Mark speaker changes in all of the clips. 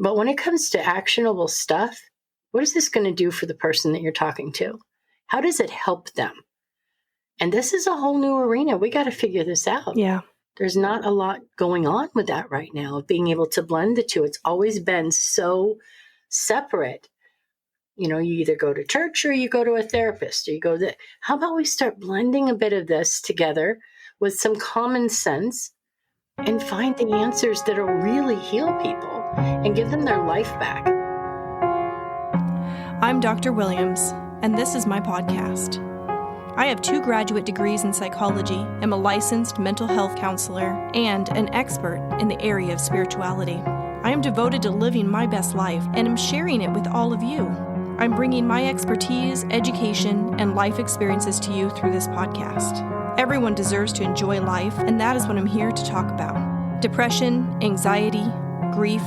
Speaker 1: But when it comes to actionable stuff, what is this going to do for the person that you're talking to? How does it help them? And this is a whole new arena. We got to figure this out.
Speaker 2: Yeah.
Speaker 1: There's not a lot going on with that right now, of being able to blend the two. It's always been so separate. You either go to church or you go to a therapist or you go to, how about we start blending a bit of this together with some common sense and find the answers that'll really heal people and give them their life back.
Speaker 2: I'm Dr. Williams, and this is my podcast. I have 2 graduate degrees in psychology, am a licensed mental health counselor, and an expert in the area of spirituality. I am devoted to living my best life and am sharing it with all of you. I'm bringing my expertise, education, and life experiences to you through this podcast. Everyone deserves to enjoy life, and that is what I'm here to talk about. Depression, anxiety, grief,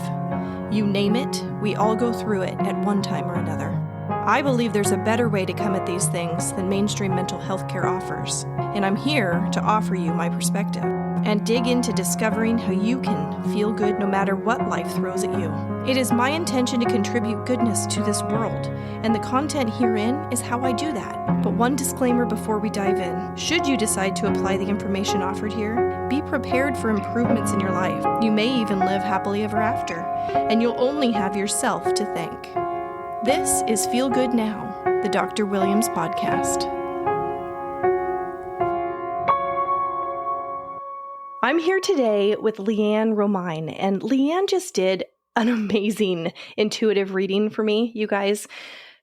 Speaker 2: you name it, we all go through it at one time or another. I believe there's a better way to come at these things than mainstream mental health care offers, and I'm here to offer you my perspective and dig into discovering how you can feel good no matter what life throws at you. It is my intention to contribute goodness to this world, and the content herein is how I do that. But one disclaimer before we dive in: should you decide to apply the information offered here, be prepared for improvements in your life. You may even live happily ever after, and you'll only have yourself to thank. This is Feel Good Now, the Dr. Williams podcast. I'm here today with LeeAnn Romine, and LeeAnn just did an amazing intuitive reading for me, you guys.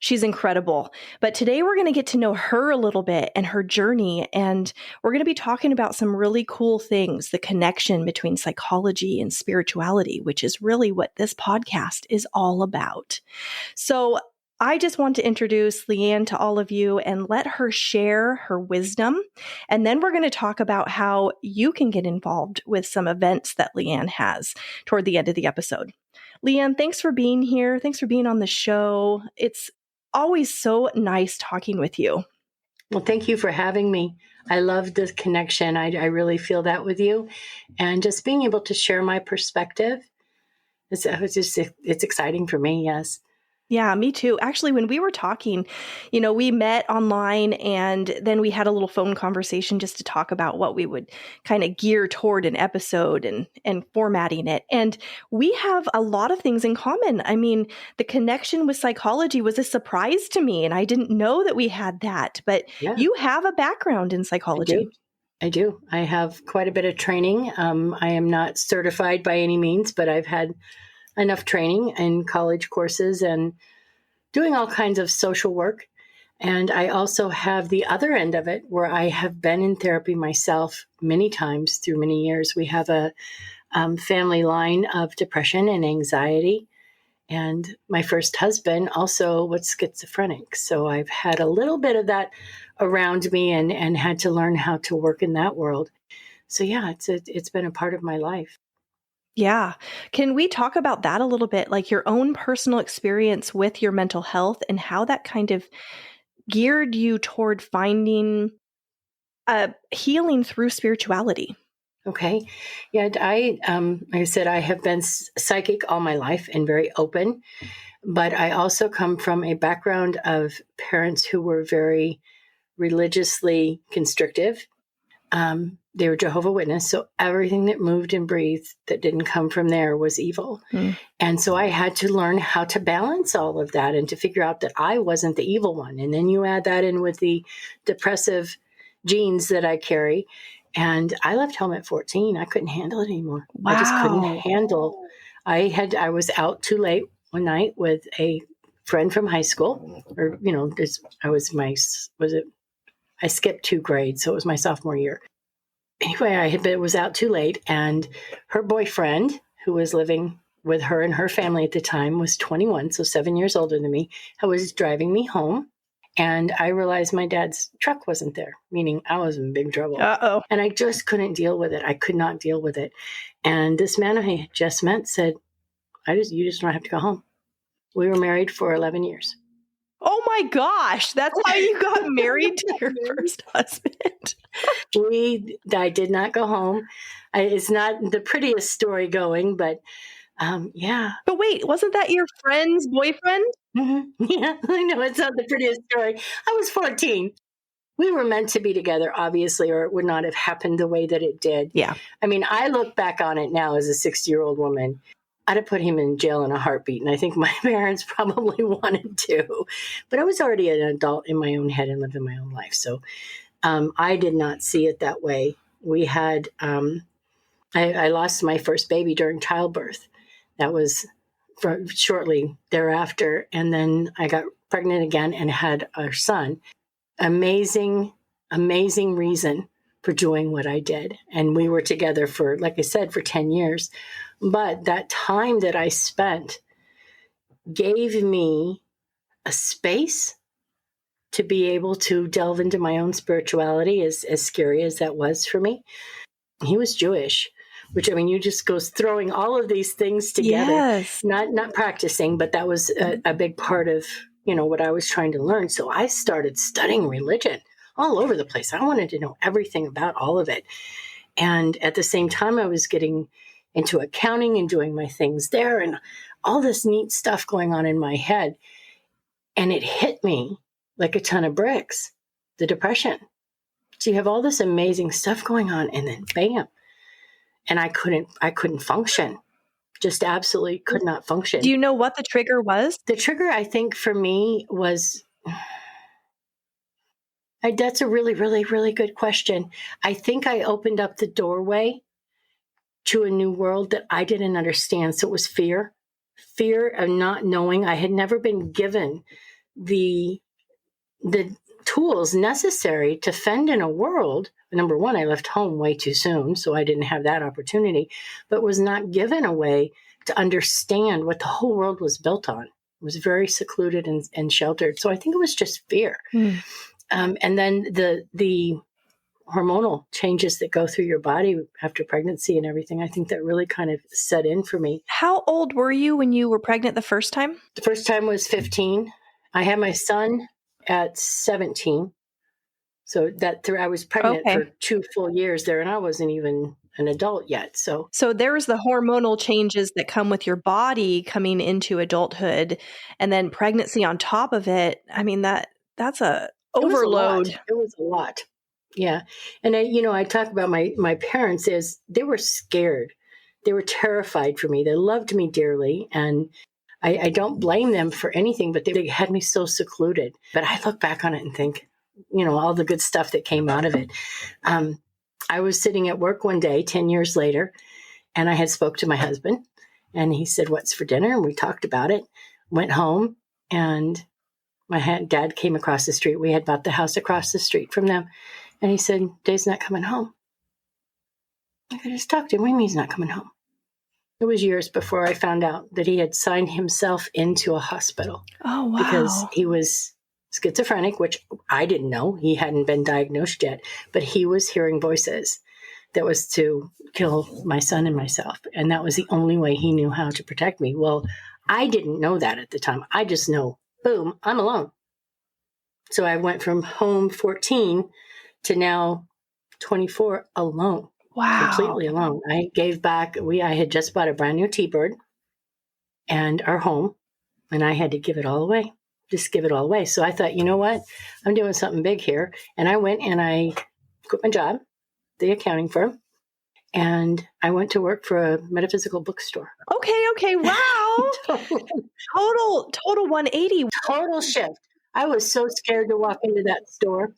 Speaker 2: She's incredible. But today we're going to get to know her a little bit and her journey, and we're going to be talking about some really cool things, the connection between psychology and spirituality, which is really what this podcast is all about. So I just want to introduce LeeAnn to all of you and let her share her wisdom. And then we're going to talk about how you can get involved with some events that LeeAnn has toward the end of the episode. LeeAnn, thanks for being here. Thanks for being on the show. It's always so nice talking with you.
Speaker 1: Well, thank you for having me. I love the connection. I really feel that with you. And just being able to share my perspective, it's exciting for me, yes.
Speaker 2: Yeah, me too. Actually, when we were talking, we met online and then we had a little phone conversation just to talk about what we would kind of gear toward an episode and formatting it. And we have a lot of things in common. I mean, the connection with psychology was a surprise to me, and I didn't know that we had that. But yeah. You have a background in psychology.
Speaker 1: I do. I have quite a bit of training. I am not certified by any means, but I've had enough training in college courses and doing all kinds of social work. And I also have the other end of it where I have been in therapy myself many times through many years. We have a family line of depression and anxiety. And my first husband also was schizophrenic. So I've had a little bit of that around me and had to learn how to work in that world. So yeah, it's been a part of my life.
Speaker 2: Yeah. Can we talk about that a little bit, like your own personal experience with your mental health and how that kind of geared you toward finding healing through spirituality?
Speaker 1: Okay. Yeah, like I said, I have been psychic all my life and very open, but I also come from a background of parents who were very religiously constrictive. They were Jehovah's Witness, so everything that moved and breathed that didn't come from there was evil. And so I had to learn how to balance all of that and to figure out that I wasn't the evil one. And then you add that in with the depressive genes that I carry. And I left home at 14. I couldn't handle it anymore.
Speaker 2: Wow.
Speaker 1: I just couldn't handle. I was out too late one night with a friend from high school, or, I skipped 2 grades, so it was my sophomore year. Anyway, I was out too late, and her boyfriend, who was living with her and her family at the time, was 21, so 7 years older than me, was driving me home, and I realized my dad's truck wasn't there, meaning I was in big trouble.
Speaker 2: Uh-oh.
Speaker 1: And I just couldn't deal with it. I could not deal with it. And this man I had just met said, you just don't have to go home. We were married for 11 years.
Speaker 2: Oh my gosh, that's how you got married to your first husband.
Speaker 1: I did not go home. It's not the prettiest story going, but Yeah.
Speaker 2: But wait, wasn't that your friend's boyfriend?
Speaker 1: Yeah, I know it's not the prettiest story. I was 14. We were meant to be together, obviously, or it would not have happened the way that it did.
Speaker 2: Yeah.
Speaker 1: I mean, I look back on it now as a 60-year-old woman. I'd have put him in jail in a heartbeat, and I think my parents probably wanted to. But I was already an adult in my own head and living my own life. So I did not see it that way. We had, I lost my first baby during childbirth. That was shortly thereafter. And then I got pregnant again and had our son. Amazing, amazing reason for doing what I did. And we were together for, like I said, for 10 years. But that time that I spent gave me a space to be able to delve into my own spirituality, as scary as that was for me. He was Jewish, which, I mean, you just goes throwing all of these things together,
Speaker 2: Yes.
Speaker 1: not practicing, but that was a big part of, what I was trying to learn. So I started studying religion all over the place. I wanted to know everything about all of it. And at the same time, I was getting into accounting and doing my things there and all this neat stuff going on in my head. And it hit me like a ton of bricks, the depression. So you have all this amazing stuff going on, and then bam. And I couldn't function. Just absolutely could not function.
Speaker 2: Do you know what the trigger was?
Speaker 1: The trigger, I think, for me was, that's a really, really, really good question. I think I opened up the doorway to a new world that I didn't understand. So it was fear of not knowing. I had never been given the tools necessary to fend in a world. Number one, I left home way too soon, so I didn't have that opportunity, but was not given a way to understand what the whole world was built on. It was very secluded and sheltered. So I think it was just fear. And then the hormonal changes that go through your body after pregnancy and everything, I think that really kind of set in for me.
Speaker 2: How old were you when you were pregnant the first time?
Speaker 1: The first time was 15. I had my son at 17. So I was pregnant for 2 full years there, and I wasn't even an adult yet. So
Speaker 2: there was the hormonal changes that come with your body coming into adulthood, and then pregnancy on top of it. I mean, that's a overload.
Speaker 1: It was a lot. Yeah. And I talk about my parents as they were scared. They were terrified for me. They loved me dearly. And I don't blame them for anything, but they had me so secluded. But I look back on it and think, all the good stuff that came out of it. I was sitting at work one day, 10 years later, and I had spoke to my husband, and he said, "What's for dinner?" And we talked about it, went home, and my dad came across the street. We had bought the house across the street from them. And he said, "Dave's not coming home." I just talked to him. What do you mean he's not coming home? It was years before I found out that he had signed himself into a hospital.
Speaker 2: Oh, wow.
Speaker 1: Because he was schizophrenic, which I didn't know. He hadn't been diagnosed yet. But he was hearing voices that was to kill my son and myself. And that was the only way he knew how to protect me. Well, I didn't know that at the time. I just know, boom, I'm alone. So I went from home 14 to now 24 alone.
Speaker 2: Wow.
Speaker 1: Completely alone. I gave back. I had just bought a brand new T-Bird and our home, and I had to give it all away. Just give it all away. So I thought, you know what? I'm doing something big here. And I went and I quit my job, the accounting firm, and I went to work for a metaphysical bookstore.
Speaker 2: Okay. Wow. Total 180.
Speaker 1: Total shift. I was so scared to walk into that store.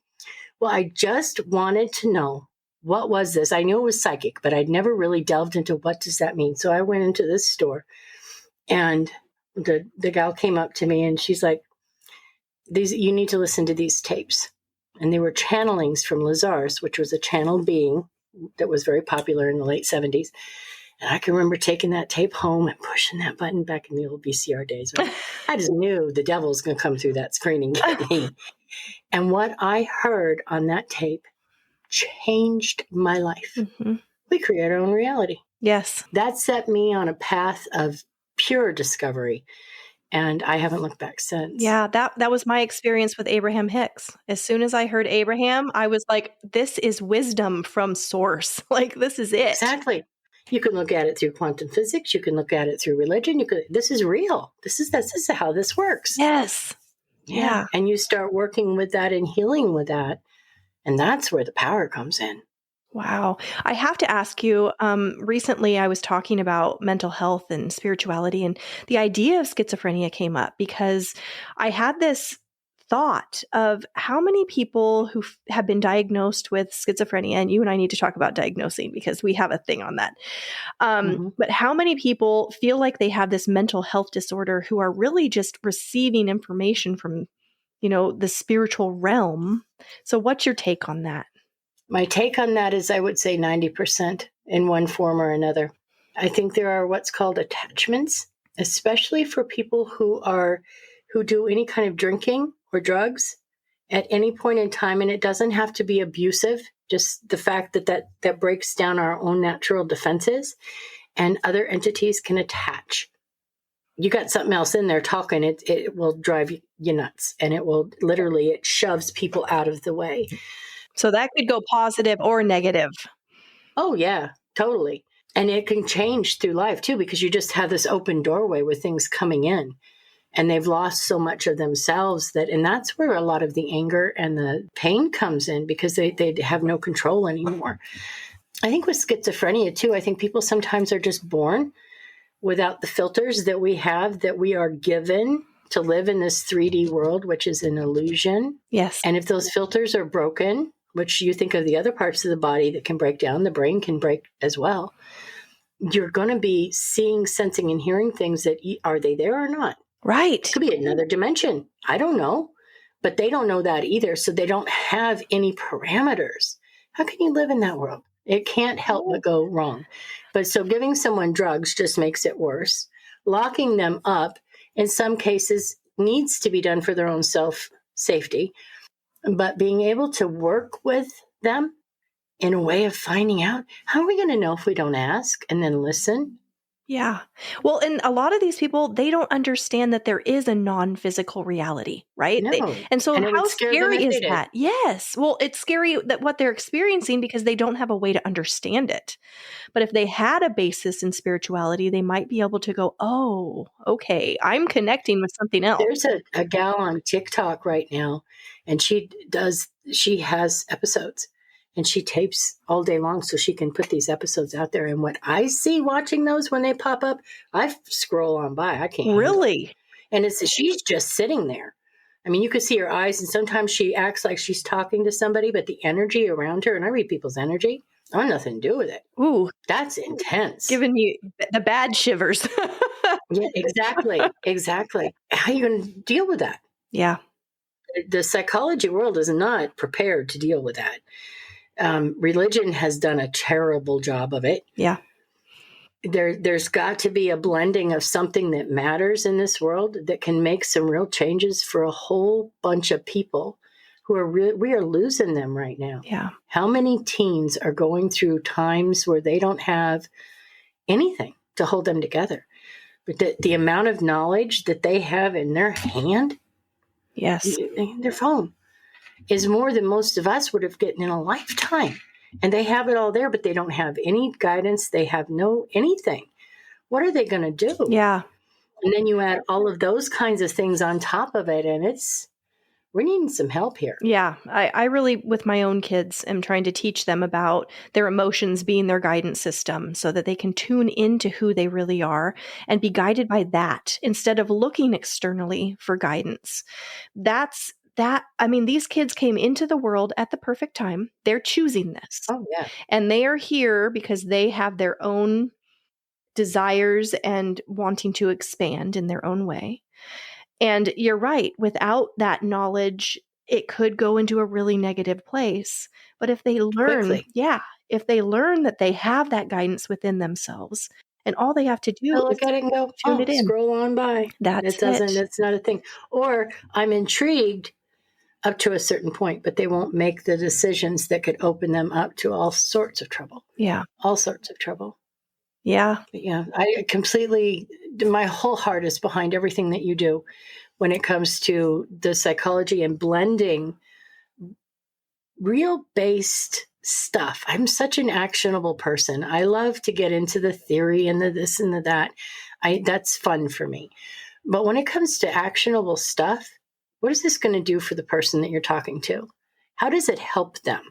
Speaker 1: Well, I just wanted to know, what was this? I knew it was psychic, but I'd never really delved into what does that mean. So I went into this store, and the gal came up to me and she's like, you need to listen to these tapes. And they were channelings from Lazarus, which was a channeled being that was very popular in the late 70s. And I can remember taking that tape home and pushing that button back in the old VCR days. I just knew the devil was going to come through that screen and get me. And what I heard on that tape changed my life. Mm-hmm. We create our own reality.
Speaker 2: Yes.
Speaker 1: That set me on a path of pure discovery. And I haven't looked back since.
Speaker 2: Yeah, that was my experience with Abraham Hicks. As soon as I heard Abraham, I was like, this is wisdom from source. Like, this is it.
Speaker 1: Exactly. You can look at it through quantum physics. You can look at it through religion. This is real. This is how this works.
Speaker 2: Yes. Yeah.
Speaker 1: And you start working with that and healing with that. And that's where the power comes in.
Speaker 2: Wow. I have to ask you, recently I was talking about mental health and spirituality, and the idea of schizophrenia came up because I had this thought of how many people who have been diagnosed with schizophrenia, and you and I need to talk about diagnosing because we have a thing on that. But how many people feel like they have this mental health disorder who are really just receiving information from, the spiritual realm? So what's your take on that?
Speaker 1: My take on that is I would say 90% in one form or another. I think there are what's called attachments, especially for people who do any kind of drinking or drugs at any point in time. And it doesn't have to be abusive, just the fact that breaks down our own natural defenses, and other entities can attach. You got something else in there talking, it will drive you nuts, and it shoves people out of the way.
Speaker 2: So that could go positive or negative.
Speaker 1: Oh, yeah, totally. And it can change through life, too, because you just have this open doorway with things coming in. And they've lost so much of themselves and that's where a lot of the anger and the pain comes in, because they have no control anymore. I think with schizophrenia, too, I think people sometimes are just born without the filters that we have, that we are given to live in this 3D world, which is an illusion.
Speaker 2: Yes.
Speaker 1: And if those filters are broken, which you think of the other parts of the body that can break down, the brain can break as well, you're going to be seeing, sensing, and hearing things that are they there or not?
Speaker 2: Right.
Speaker 1: It could be another dimension. I don't know, but they don't know that either. So they don't have any parameters. How can you live in that world? It can't help but go wrong. But so giving someone drugs just makes it worse. Locking them up, in some cases, needs to be done for their own self-safety. But being able to work with them in a way of finding out, how are we going to know if we don't ask and then listen?
Speaker 2: Yeah. Well, and a lot of these people, they don't understand that there is a non-physical reality, right?
Speaker 1: No.
Speaker 2: And so
Speaker 1: And it would
Speaker 2: how
Speaker 1: scare them
Speaker 2: scary
Speaker 1: if
Speaker 2: is
Speaker 1: they did.
Speaker 2: that? Yes. Well, it's scary that what they're experiencing because they don't have a way to understand it. But if they had a basis in spirituality, they might be able to go, oh, okay, I'm connecting with something else.
Speaker 1: There's a gal on TikTok right now, and she has episodes, and she tapes all day long so she can put these episodes out there. And what I see watching those when they pop up, I scroll on by. I can't.
Speaker 2: Really?
Speaker 1: And she's just sitting there. I mean, you could see her eyes, and sometimes she acts like she's talking to somebody, but the energy around her, and I read people's energy, I have nothing to do with it.
Speaker 2: Ooh.
Speaker 1: That's intense.
Speaker 2: Giving you the bad shivers.
Speaker 1: Yeah, exactly. How are you going to deal with that?
Speaker 2: Yeah.
Speaker 1: The psychology world is not prepared to deal with that. Religion has done a terrible job of it.
Speaker 2: Yeah.
Speaker 1: There's got to be a blending of something that matters in this world that can make some real changes for a whole bunch of people who we are losing them right now.
Speaker 2: Yeah.
Speaker 1: How many teens are going through times where they don't have anything to hold them together? But the amount of knowledge that they have in their hand,
Speaker 2: yes,
Speaker 1: their phone, is more than most of us would have gotten in a lifetime. And they have it all there, but they don't have any guidance. They have no anything. What are they going to do?
Speaker 2: Yeah.
Speaker 1: And then you add all of those kinds of things on top of it, and we're needing some help here.
Speaker 2: Yeah. I really, with my own kids, am trying to teach them about their emotions being their guidance system so that they can tune into who they really are and be guided by that instead of looking externally for guidance. These kids came into the world at the perfect time. They're choosing this.
Speaker 1: Oh, yeah.
Speaker 2: And they are here because they have their own desires and wanting to expand in their own way. And you're right. Without that knowledge, it could go into a really negative place. But if they learn, if they learn that they have that guidance within themselves, and all they have to do is
Speaker 1: look at it and go,
Speaker 2: tune it in.
Speaker 1: Scroll on by.
Speaker 2: That's
Speaker 1: not a thing. Or I'm intrigued up to a certain point, but they won't make the decisions that could open them up to all sorts of trouble.
Speaker 2: Yeah.
Speaker 1: All sorts of trouble.
Speaker 2: Yeah.
Speaker 1: But yeah, my whole heart is behind everything that you do when it comes to the psychology and blending real based stuff. I'm such an actionable person. I love to get into the theory and the this and the that. That's fun for me. But when it comes to actionable stuff, what is this going to do for the person that you're talking to? How does it help them?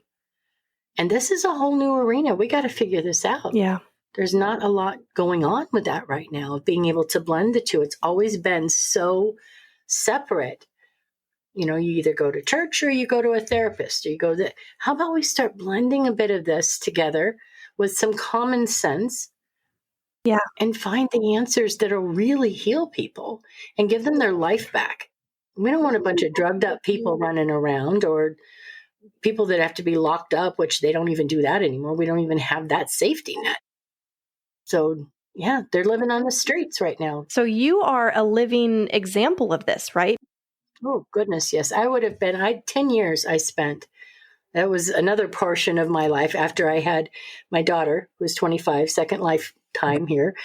Speaker 1: And this is a whole new arena. We got to figure this out.
Speaker 2: Yeah.
Speaker 1: There's not a lot going on with that right now, of being able to blend the two. It's always been so separate. You either go to church or you go to a therapist, or you go to, how about we start blending a bit of this together with some common sense?
Speaker 2: Yeah.
Speaker 1: And find the answers that'll really heal people and give them their life back. We don't want a bunch of drugged up people running around, or people that have to be locked up, which they don't even do that anymore. We don't even have that safety net. So yeah, they're living on the streets right now.
Speaker 2: So you are a living example of this, right?
Speaker 1: Oh, goodness, yes. I would have been, 10 years I spent. That was another portion of my life after I had my daughter, who was 25, second lifetime here.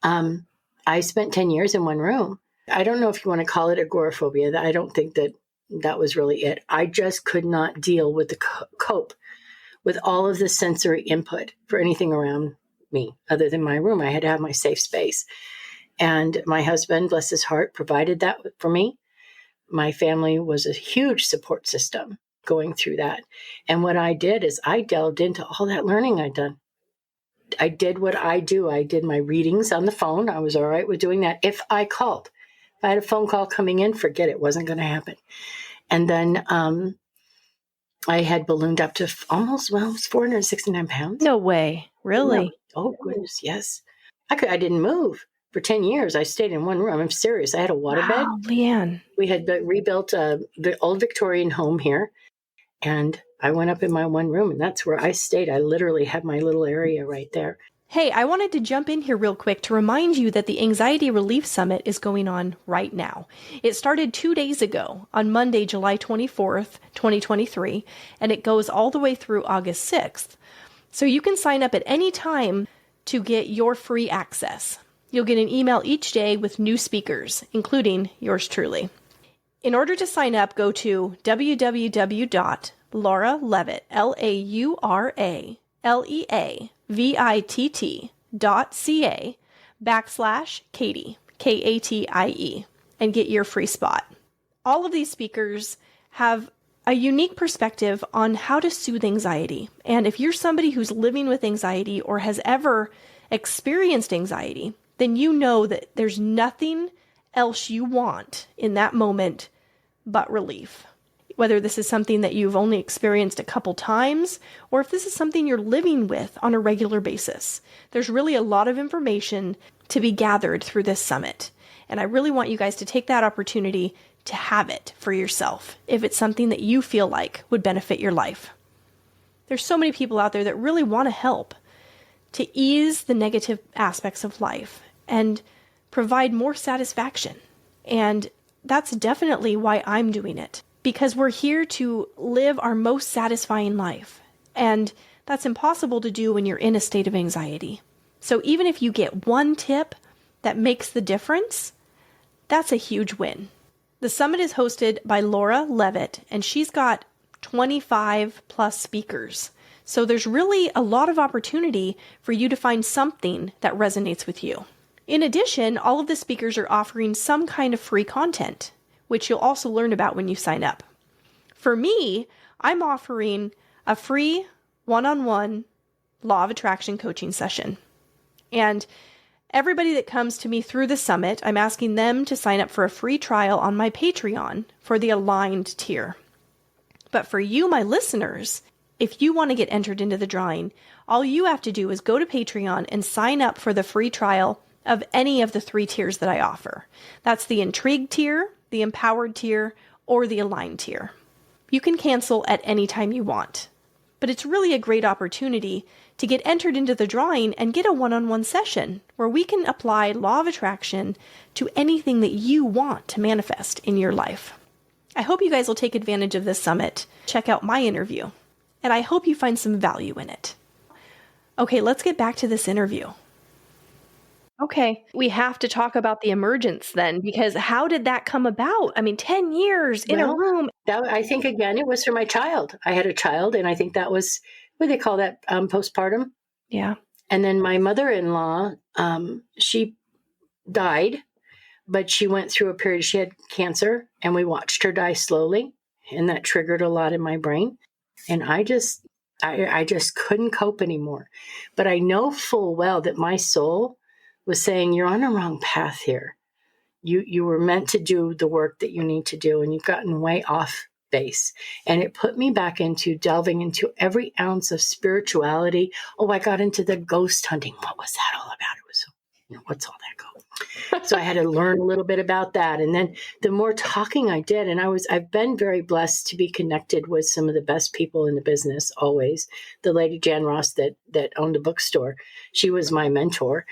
Speaker 1: I spent 10 years in one room. I don't know if you want to call it agoraphobia. I don't think that was really it. I just could not deal with the cope with all of the sensory input for anything around me other than my room. I had to have my safe space. And my husband, bless his heart, provided that for me. My family was a huge support system going through that. And what I did is I delved into all that learning I'd done. I did what I do. I did my readings on the phone. I was all right with doing that if I called. If I had a phone call coming in, forget it. It wasn't going to happen. And then I had ballooned up to almost, it was 469 pounds.
Speaker 2: No way. Really?
Speaker 1: No. Oh, goodness, yes. I didn't move. For 10 years, I stayed in one room. I'm serious. I had a waterbed.
Speaker 2: Wow, LeeAnn.
Speaker 1: We had rebuilt the old Victorian home here. And I went up in my one room, and that's where I stayed. I literally had my little area right there.
Speaker 2: Hey, I wanted to jump in here real quick to remind you that the Anxiety Relief Summit is going on right now. It started 2 days ago on Monday, July 24th, 2023, and it goes all the way through August 6th. So you can sign up at any time to get your free access. You'll get an email each day with new speakers, including yours truly. In order to sign up, go to www.lauralevitt.ca/Katie, Katie, and get your free spot. All of these speakers have a unique perspective on how to soothe anxiety. And if you're somebody who's living with anxiety or has ever experienced anxiety, then you know that there's nothing else you want in that moment but relief. Whether this is something that you've only experienced a couple times, or if this is something you're living with on a regular basis. There's really a lot of information to be gathered through this summit. And I really want you guys to take that opportunity to have it for yourself, if it's something that you feel like would benefit your life. There's so many people out there that really want to help to ease the negative aspects of life and provide more satisfaction. And that's definitely why I'm doing it, because we're here to live our most satisfying life. And that's impossible to do when you're in a state of anxiety. So even if you get one tip that makes the difference, that's a huge win. The summit is hosted by Laura Levitt, and she's got 25 plus speakers. So there's really a lot of opportunity for you to find something that resonates with you. In addition, all of the speakers are offering some kind of free content, which you'll also learn about when you sign up. For me, I'm offering a free one-on-one law of attraction coaching session. And everybody that comes to me through the summit, I'm asking them to sign up for a free trial on my Patreon for the aligned tier. But for you, my listeners, if you want to get entered into the drawing, all you have to do is go to Patreon and sign up for the free trial of any of the 3 tiers that I offer. That's the Intrigued tier, the Empowered tier, or the Aligned tier. You can cancel at any time you want. But it's really a great opportunity to get entered into the drawing and get a one-on-one session where we can apply law of attraction to anything that you want to manifest in your life. I hope you guys will take advantage of this summit. Check out my interview, and I hope you find some value in it. Okay, let's get back to this interview. Okay, we have to talk about the emergence then, because how did that come about? I mean, 10 years in a room.
Speaker 1: I think, again, it was for my child. I had a child, and I think that was what do they call that? Postpartum.
Speaker 2: Yeah.
Speaker 1: And then my mother-in-law, she died, but she went through a period, she had cancer, and we watched her die slowly. And that triggered a lot in my brain. And I just couldn't cope anymore. But I know full well that my soul was saying, you're on a wrong path here. You were meant to do the work that you need to do, and you've gotten way off base. And it put me back into delving into every ounce of spirituality. Oh, I got into the ghost hunting. What was that all about? It was, what's all that go? So I had to learn a little bit about that. And then the more talking I did, and I've been very blessed to be connected with some of the best people in the business always. The lady Jan Ross that owned a bookstore, she was my mentor.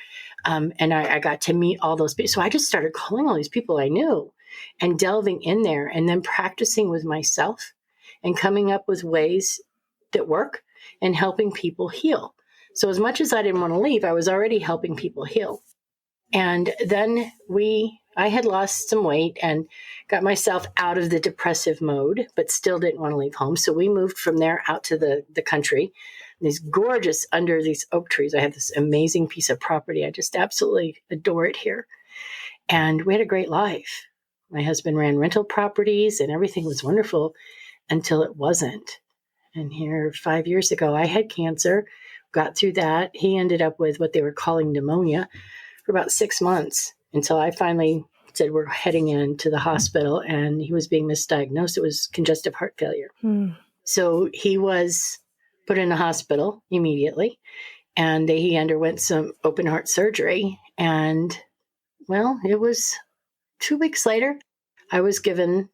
Speaker 1: And I got to meet all those people. So I just started calling all these people I knew and delving in there and then practicing with myself and coming up with ways that work and helping people heal. So as much as I didn't want to leave, I was already helping people heal. And then I had lost some weight and got myself out of the depressive mode, but still didn't want to leave home. So we moved from there out to the country. These gorgeous, under these oak trees, I have this amazing piece of property. I just absolutely adore it here. And we had a great life. My husband ran rental properties and everything was wonderful until it wasn't. And here 5 years ago, I had cancer, got through that. He ended up with what they were calling pneumonia for about 6 months until I finally said, we're heading into the hospital, and he was being misdiagnosed. It was congestive heart failure. So he was put in a hospital immediately, and he underwent some open heart surgery. And well, it was 2 weeks later, I was given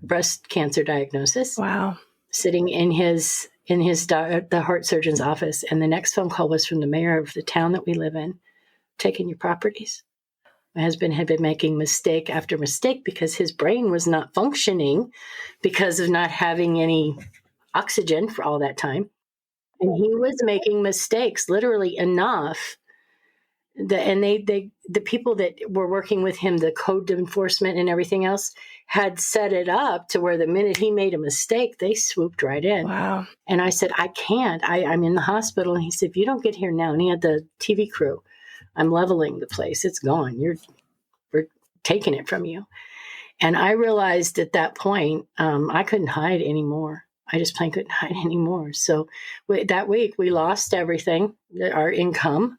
Speaker 1: breast cancer diagnosis.
Speaker 2: Wow.
Speaker 1: Sitting in the heart surgeon's office. And the next phone call was from the mayor of the town that we live in, taking your properties. My husband had been making mistake after mistake because his brain was not functioning because of not having any oxygen for all that time. And he was making mistakes, literally enough and the people that were working with him, the code enforcement and everything else, had set it up to where the minute he made a mistake, they swooped right in.
Speaker 2: Wow.
Speaker 1: And I said, I can't. I'm in the hospital. And he said, if you don't get here now, and he had the TV crew, I'm leveling the place. It's gone. We're taking it from you. And I realized at that point, I couldn't hide anymore. I just plain couldn't hide anymore. So that week we lost everything, our income.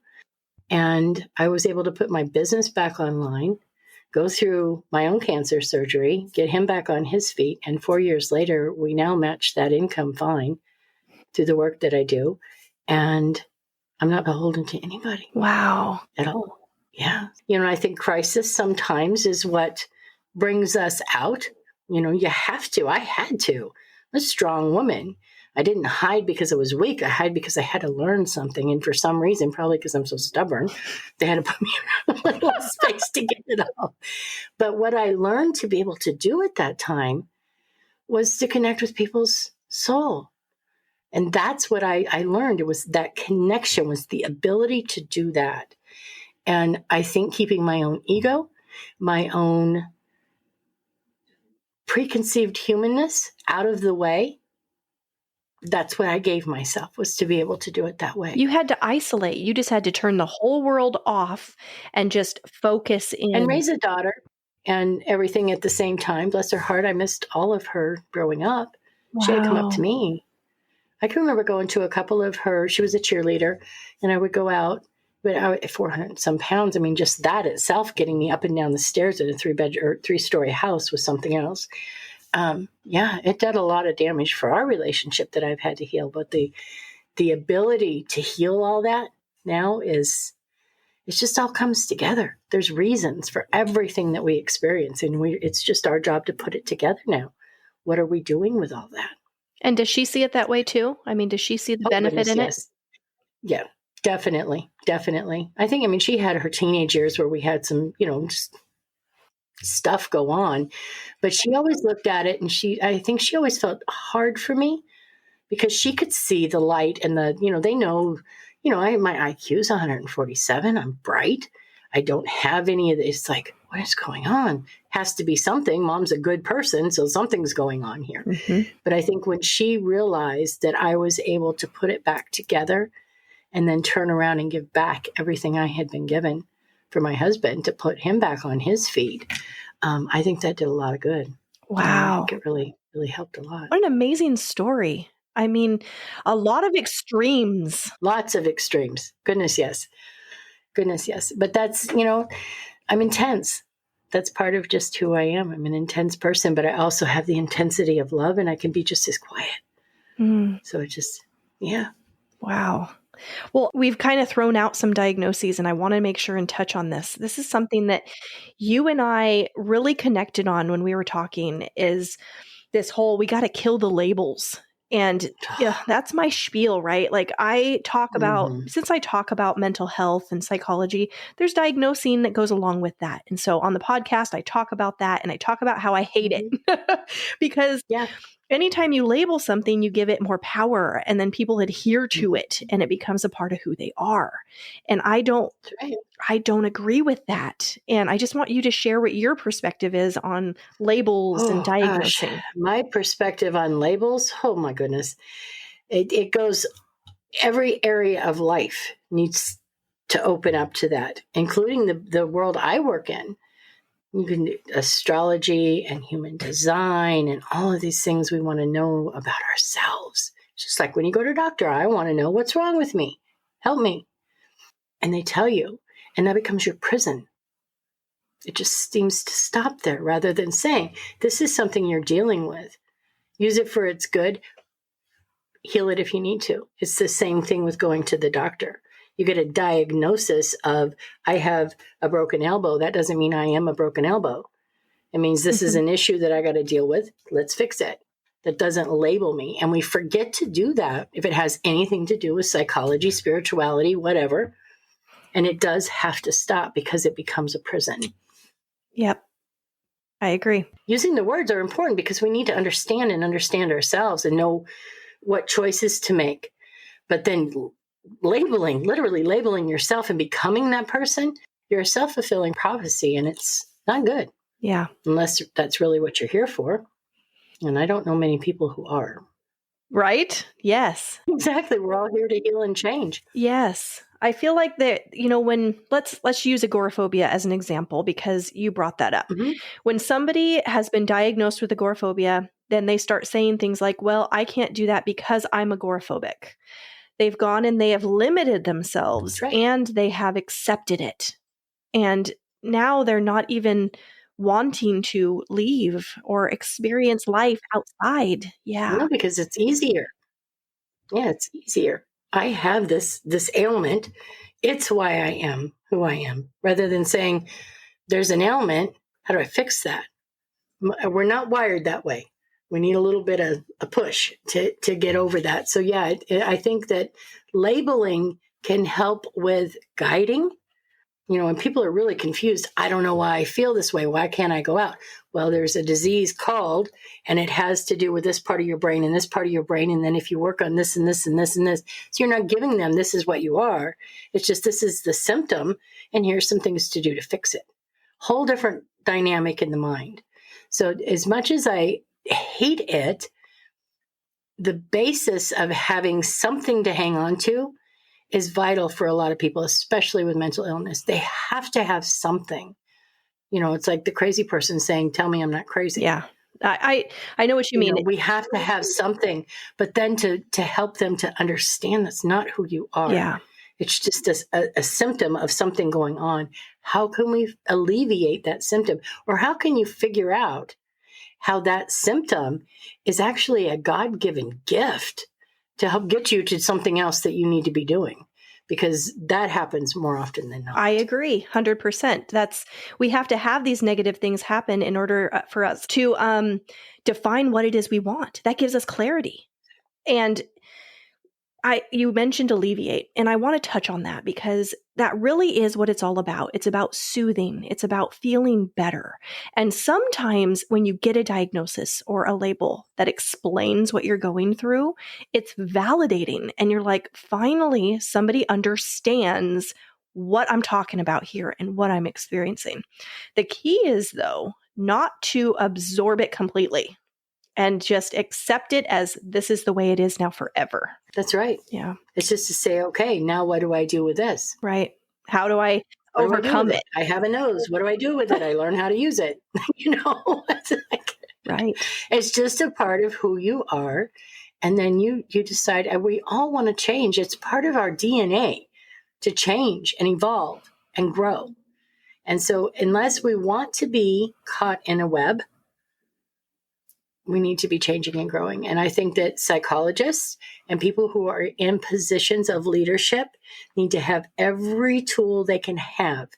Speaker 1: And I was able to put my business back online, go through my own cancer surgery, get him back on his feet. And 4 years later, we now match that income fine through the work that I do. And I'm not beholden to anybody.
Speaker 2: Wow.
Speaker 1: At all. Yeah. I think crisis sometimes is what brings us out. You have to. I had to. I'm a strong woman. I didn't hide because I was weak. I hid because I had to learn something. And for some reason, probably because I'm so stubborn, they had to put me in a little space to get it out. But what I learned to be able to do at that time was to connect with people's soul. And that's what I learned. It was that connection, was the ability to do that. And I think keeping my own ego, my own preconceived humanness out of the way, that's what I gave myself, was to be able to do it that way.
Speaker 2: You had to isolate. You just had to turn the whole world off and just focus in.
Speaker 1: And raise a daughter and everything at the same time. Bless her heart. I missed all of her growing up. Wow. She had come up to me. I can remember going to a couple of her, she was a cheerleader, and I would go out, but at 400 some pounds. I mean, just that itself, getting me up and down the stairs in a 3-story house was something else. It did a lot of damage for our relationship that I've had to heal. But the ability to heal all that now it just all comes together. There's reasons for everything that we experience, and it's just our job to put it together now. What are we doing with all that?
Speaker 2: And does she see it that way too? I mean, does she see the benefit in it?
Speaker 1: Yeah, definitely. Definitely. I think, she had her teenage years where we had some, just stuff go on, but she always looked at it, and I think she always felt hard for me because she could see the light and they know, my IQ is 147. I'm bright. I don't have any of this. It's like, what is going on? Has to be something. Mom's a good person, so something's going on here.
Speaker 2: Mm-hmm.
Speaker 1: But I think when she realized that I was able to put it back together and then turn around and give back everything I had been given for my husband to put him back on his feet, I think that did a lot of good. I
Speaker 2: Wow.
Speaker 1: think it really, really helped a lot.
Speaker 2: What an amazing story. I mean, a lot of extremes.
Speaker 1: Lots of extremes. Goodness, yes. Goodness, yes. But that's, I'm intense. That's part of just who I am. I'm an intense person, but I also have the intensity of love, and I can be just as quiet. So it just, yeah.
Speaker 2: Wow. Well, we've kind of thrown out some diagnoses, and I want to make sure and touch on this. This is something that you and I really connected on when we were talking, is this whole, we got to kill the labels. And yeah, that's my spiel, right? Like I talk about, since I talk about mental health and psychology, there's diagnosing that goes along with that. And so on the podcast, I talk about that, and I talk about how I hate it because anytime you label something, you give it more power, and then people adhere to it, and it becomes a part of who they are. And I don't agree with that. And I just want you to share what your perspective is on labels and diagnosing.
Speaker 1: Gosh. My perspective on labels, oh my goodness. It goes, every area of life needs to open up to that, including the world I work in. You can do astrology and human design and all of these things we want to know about ourselves. Just like when you go to a doctor, I want to know what's wrong with me. Help me. And they tell you, and that becomes your prison. It just seems to stop there rather than saying, this is something you're dealing with. Use it for its good. Heal it if you need to. It's the same thing with going to the doctor. You get a diagnosis of, I have a broken elbow. That doesn't mean I am a broken elbow. It means this is an issue that I got to deal with. Let's fix it. That doesn't label me. And we forget to do that if it has anything to do with psychology, spirituality, whatever. And it does have to stop because it becomes a prison.
Speaker 2: Yep. I agree.
Speaker 1: Using the words are important because we need to understand ourselves and know what choices to make. But then literally labeling yourself and becoming that person, you're a self-fulfilling prophecy, and it's not good.
Speaker 2: Yeah.
Speaker 1: Unless that's really what you're here for. And I don't know many people who are.
Speaker 2: Right? Yes.
Speaker 1: Exactly. We're all here to heal and change.
Speaker 2: Yes. I feel like that, when let's use agoraphobia as an example, because you brought that up.
Speaker 1: Mm-hmm.
Speaker 2: When somebody has been diagnosed with agoraphobia, then they start saying things like, well, I can't do that because I'm agoraphobic. They've gone and they have limited themselves, and they have accepted it. And now they're not even wanting to leave or experience life outside. Yeah.
Speaker 1: No, because it's easier. Yeah, it's easier. I have this ailment. It's why I am who I am. Rather than saying, there's an ailment, how do I fix that? We're not wired that way. We need a little bit of a push to get over that. So yeah, I think that labeling can help with guiding. When people are really confused, I don't know why I feel this way. Why can't I go out? Well, there's a disease called, and it has to do with this part of your brain and this part of your brain. And then if you work on this and this and this and this, so you're not giving them, this is what you are. It's just, this is the symptom, and here's some things to do to fix it. Whole different dynamic in the mind. So as much as I hate it, the basis of having something to hang on to is vital for a lot of people, especially with mental illness. They have to have something. It's like the crazy person saying, tell me I'm not crazy.
Speaker 2: Yeah. I know what you mean.
Speaker 1: We have to have something, but then to help them to understand that's not who you are.
Speaker 2: Yeah.
Speaker 1: It's just a symptom of something going on. How can we alleviate that symptom? Or how can you figure out how that symptom is actually a God-given gift to help get you to something else that you need to be doing? Because that happens more often than not.
Speaker 2: I agree, 100%. We have to have these negative things happen in order for us to define what it is we want. That gives us clarity. And you mentioned alleviate, and I want to touch on that because that really is what it's all about. It's about soothing. It's about feeling better. And sometimes when you get a diagnosis or a label that explains what you're going through, it's validating. And you're like, finally, somebody understands what I'm talking about here and what I'm experiencing. The key is, though, not to absorb it completely and just accept it as this is the way it is now forever.
Speaker 1: That's right.
Speaker 2: Yeah.
Speaker 1: It's just to say, okay, now what do I do with this?
Speaker 2: Right. How do I
Speaker 1: What do I do
Speaker 2: overcome
Speaker 1: with
Speaker 2: it?
Speaker 1: I have a nose. What do I do with it? I learn how to use it. It's like,
Speaker 2: Right.
Speaker 1: it's just a part of who you are. And then you decide, and we all want to change. It's part of our DNA to change and evolve and grow. And so unless we want to be caught in a web, we need to be changing and growing. And I think that psychologists and people who are in positions of leadership need to have every tool they can have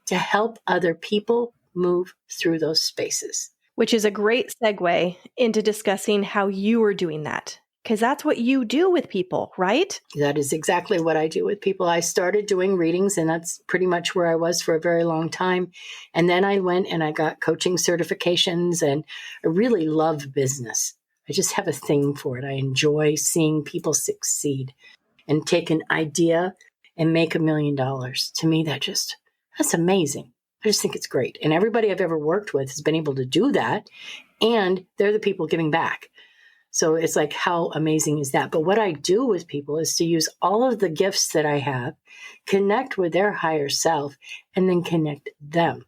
Speaker 1: to help other people move through those spaces.
Speaker 2: Which is a great segue into discussing how you are doing that. Because that's what you do with people, right?
Speaker 1: That is exactly what I do with people. I started doing readings, and that's pretty much where I was for a very long time. And then I went and I got coaching certifications, and I really love business. I just have a thing for it. I enjoy seeing people succeed and take an idea and make $1 million. To me, that's amazing. I just think it's great. And everybody I've ever worked with has been able to do that. And they're the people giving back. So it's like, how amazing is that? But what I do with people is to use all of the gifts that I have, connect with their higher self, and then connect them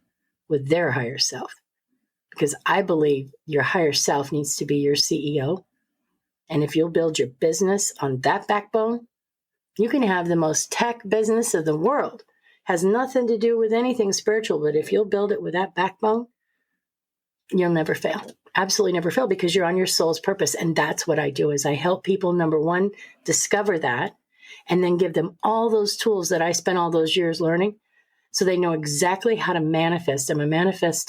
Speaker 1: with their higher self. Because I believe your higher self needs to be your CEO. And if you'll build your business on that backbone, you can have the most tech business of the world. Has nothing to do with anything spiritual, but if you'll build it with that backbone, you'll never fail. Absolutely never fail, because you're on your soul's purpose. And that's what I do, is I help people, number one, discover that, and then give them all those tools that I spent all those years learning, so they know exactly how to manifest. I manifest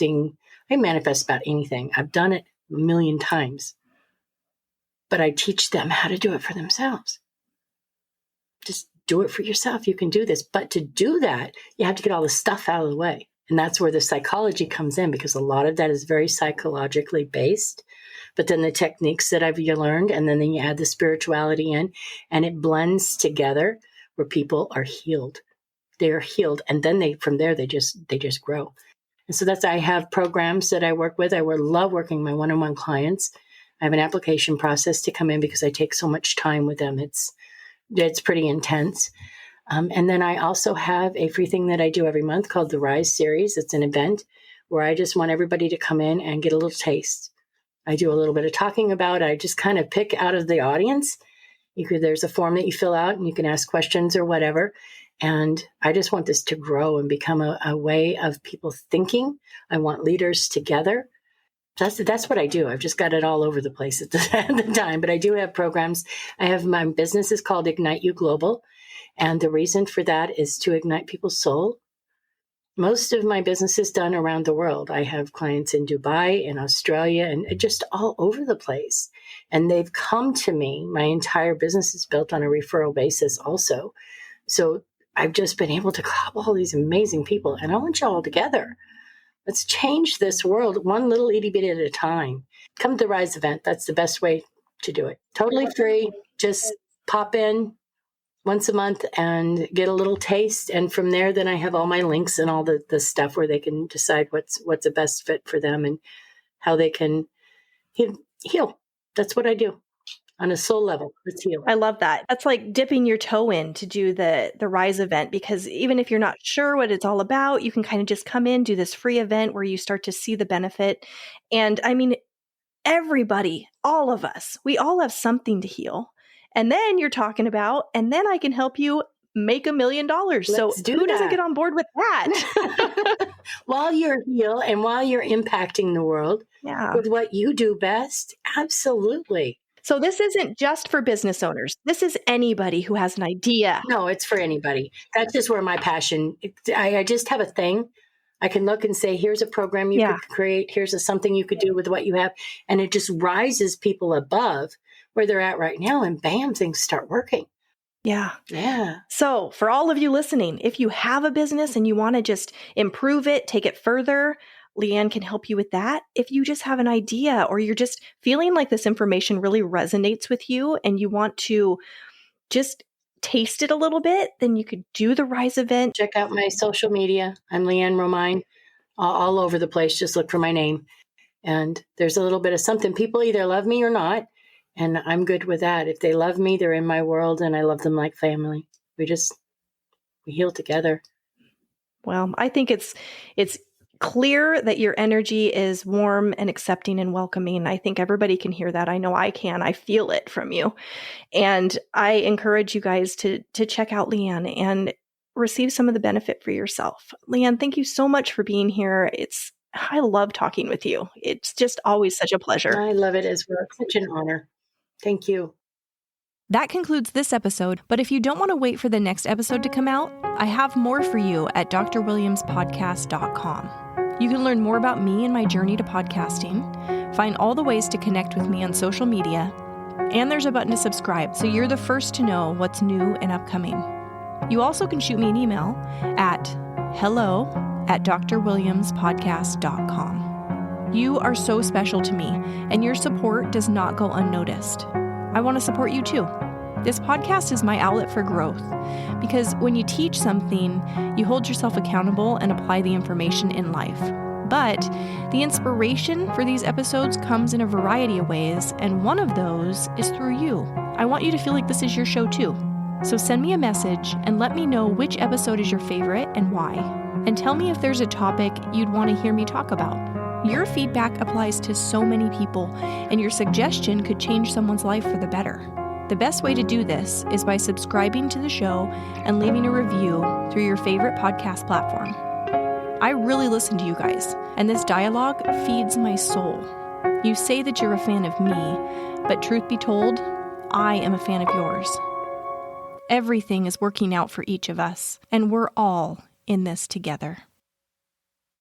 Speaker 1: about anything. I've done it 1 million times, but I teach them how to do it for themselves. Just do it for yourself. You can do this. But to do that, you have to get all the stuff out of the way. And that's where the psychology comes in, because a lot of that is very psychologically based. But then the techniques that I've learned, and then you add the spirituality in, and it blends together where people are healed. They're healed. And then from there, they just grow. And so I have programs that I work with. I love working with my one-on-one clients. I have an application process to come in because I take so much time with them. It's pretty intense. And then I also have a free thing that I do every month called the Rise Series. It's an event where I just want everybody to come in and get a little taste. I do a little bit of talking about it. I just kind of pick out of the audience. There's a form that you fill out and you can ask questions or whatever. And I just want this to grow and become a way of people thinking. I want leaders together. That's what I do. I've just got it all over the place at the time. But I do have programs. My business is called Ignite You Global. And the reason for that is to ignite people's soul. Most of my business is done around the world. I have clients in Dubai, in Australia, and just all over the place. And they've come to me. My entire business is built on a referral basis also. So I've just been able to cobble all these amazing people. And I want you all together. Let's change this world one little itty bit at a time. Come to the Rise event. That's the best way to do it. Totally free. Just pop in once a month and get a little taste. And from there, then I have all my links and all the stuff where they can decide what's the best fit for them and how they can heal. That's what I do on a soul level. Let's heal.
Speaker 2: I love that. That's like dipping your toe in to do the Rise event, because even if you're not sure what it's all about, you can kind of just come in, do this free event where you start to see the benefit. And I mean, everybody, all of us, we all have something to heal. And then you're talking about, and then I can help you make $1 million. So who doesn't get on board with that?
Speaker 1: While you're healed and while you're impacting the world with what you do best, absolutely.
Speaker 2: So this isn't just for business owners. This is anybody who has an idea.
Speaker 1: No, it's for anybody. That's just where my passion, I just have a thing. I can look and say, here's a program you could create. Here's something you could do with what you have. And it just rises people above where they're at right now. And bam, things start working.
Speaker 2: Yeah.
Speaker 1: Yeah.
Speaker 2: So for all of you listening, if you have a business and you want to just improve it, take it further, LeeAnn can help you with that. If you just have an idea or you're just feeling like this information really resonates with you and you want to just taste it a little bit, then you could do the Rise event.
Speaker 1: Check out my social media. I'm LeeAnn Romine, all over the place. Just look for my name. And there's a little bit of something. People either love me or not. And I'm good with that. If they love me, they're in my world, and I love them like family. We heal together.
Speaker 2: Well, I think it's clear that your energy is warm and accepting and welcoming. I think everybody can hear that. I know I can. I feel it from you. And I encourage you guys to check out LeeAnn and receive some of the benefit for yourself. LeeAnn, thank you so much for being here. I love talking with you. It's just always such a pleasure.
Speaker 1: I love it as well. It's such an honor. Thank you.
Speaker 2: That concludes this episode, but if you don't want to wait for the next episode to come out, I have more for you at drwilliamspodcast.com. You can learn more about me and my journey to podcasting, find all the ways to connect with me on social media, and there's a button to subscribe so you're the first to know what's new and upcoming. You also can shoot me an email at hello@drwilliamspodcast.com. You are so special to me, and your support does not go unnoticed. I want to support you too. This podcast is my outlet for growth because when you teach something, you hold yourself accountable and apply the information in life. But the inspiration for these episodes comes in a variety of ways, and one of those is through you. I want you to feel like this is your show too. So send me a message and let me know which episode is your favorite and why. And tell me if there's a topic you'd want to hear me talk about. Your feedback applies to so many people, and your suggestion could change someone's life for the better. The best way to do this is by subscribing to the show and leaving a review through your favorite podcast platform. I really listen to you guys, and this dialogue feeds my soul. You say that you're a fan of me, but truth be told, I am a fan of yours. Everything is working out for each of us, and we're all in this together.